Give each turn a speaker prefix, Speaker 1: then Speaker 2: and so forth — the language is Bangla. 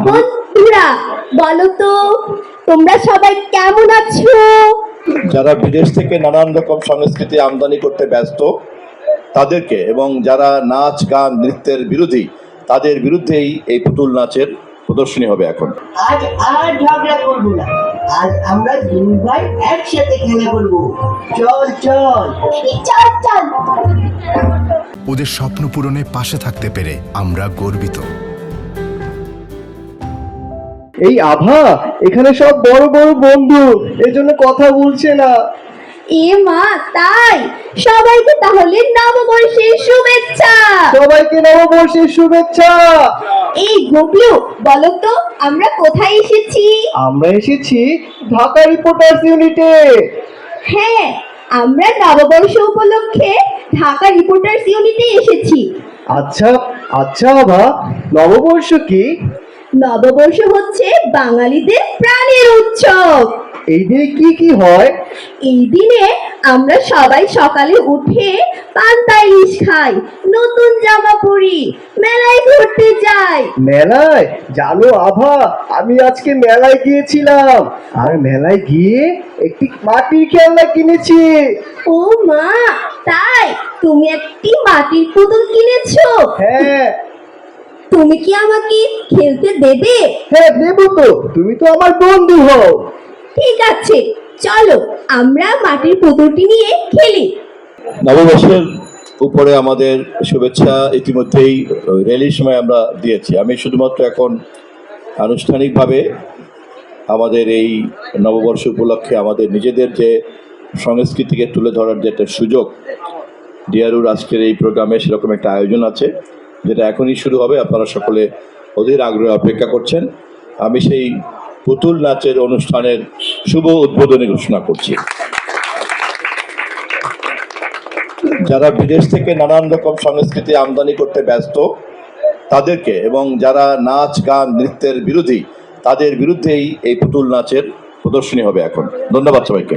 Speaker 1: বন্ধুরা বলো তো তোমরা সবাই কেমন আছো?
Speaker 2: যারা বিদেশ থেকে নানান রকম সংস্কৃতি আমদানি করতে ব্যস্ত তাদেরকে এবং যারা নাচ গান নৃত্যের বিরোধী তাদের বিরুদ্ধেই এই পুতুল নাচের প্রদর্শনী হবে এখন।
Speaker 3: আজ আর ঝগড়া করবো না, আজ আমরা দুই ভাই একসাথে খেলা করবো। চল চল
Speaker 1: চল চল।
Speaker 4: ওদের স্বপ্ন পূরণে পাশে থাকতে পেরে আমরা গর্বিত।
Speaker 5: এই আভা, এখানে সব বড় বড় বন্ধু, এজন্য কথা বলছে না।
Speaker 1: এ মা, তাই? সবাইকে তাহলে নববর্ষের শুভেচ্ছা।
Speaker 5: সবাইকে নববর্ষের শুভেচ্ছা।
Speaker 1: এই গোপলু, বলো তো আমরা কোথায় এসেছি?
Speaker 5: আমরা এসেছি ঢাকা রিপোর্টার্স ইউনিটে।
Speaker 1: হ্যাঁ, আমরা নববর্ষ উপলক্ষে ঢাকা রিপোর্টার্স ইউনিটে এসেছি।
Speaker 5: আচ্ছা আচ্ছা আভা, নববর্ষ কি?
Speaker 1: নববর্ষ হচ্ছে বাঙালিদের প্রাণের উৎসব।
Speaker 5: এই দিনে কি কি হয়?
Speaker 1: এই দিনে আমরা সবাই সকালে উঠে পান্তা ইলিশ খাই, নতুন জামা পরি, মেলায় ঘুরতে যাই।
Speaker 5: মেলায়? জানো আভা, আমি আজকে মেলায় গিয়েছিলাম, আর মেলায় গিয়ে একটি মাটির খেলনা কিনেছি।
Speaker 1: ও মা, তাই? তুমি একটি মাটির পুতুল কিনেছো?
Speaker 5: হ্যাঁ
Speaker 1: তুমি কি আমাকে খেলতে দেবে?
Speaker 5: হ্যাঁ, দেবো তো, তুমি তো আমার বন্ধু হও।
Speaker 1: ঠিক আছে, চলো আমরা মাটির পুতুলটি নিয়ে খেলি।
Speaker 2: নববর্ষের উপরে আমাদের শুভেচ্ছা ইতিমধ্যেই র্যালির সময় আমরা দিয়েছি। আমি শুধুমাত্র এখন আনুষ্ঠানিকভাবে আমাদের এই নববর্ষ উপলক্ষে আমাদের নিজেদের যে সংস্কৃতিকে তুলে ধরার যে একটা সুযোগ, ডিআরউর আজকের এই প্রোগ্রামে সেরকম একটা আয়োজন আছে যেটা এখনই শুরু হবে। আপনারা সকলে অধীর আগ্রহে অপেক্ষা করছেন। আমি সেই পুতুল নাচের অনুষ্ঠানের শুভ উদ্বোধনী ঘোষণা করছি। যারা বিদেশ থেকে নানান রকম সংস্কৃতি আমদানি করতে ব্যস্ত তাদেরকে এবং যারা নাচ গান নৃত্যের বিরোধী তাদের বিরুদ্ধেই এই পুতুল নাচের প্রদর্শনী হবে এখন। ধন্যবাদ সবাইকে।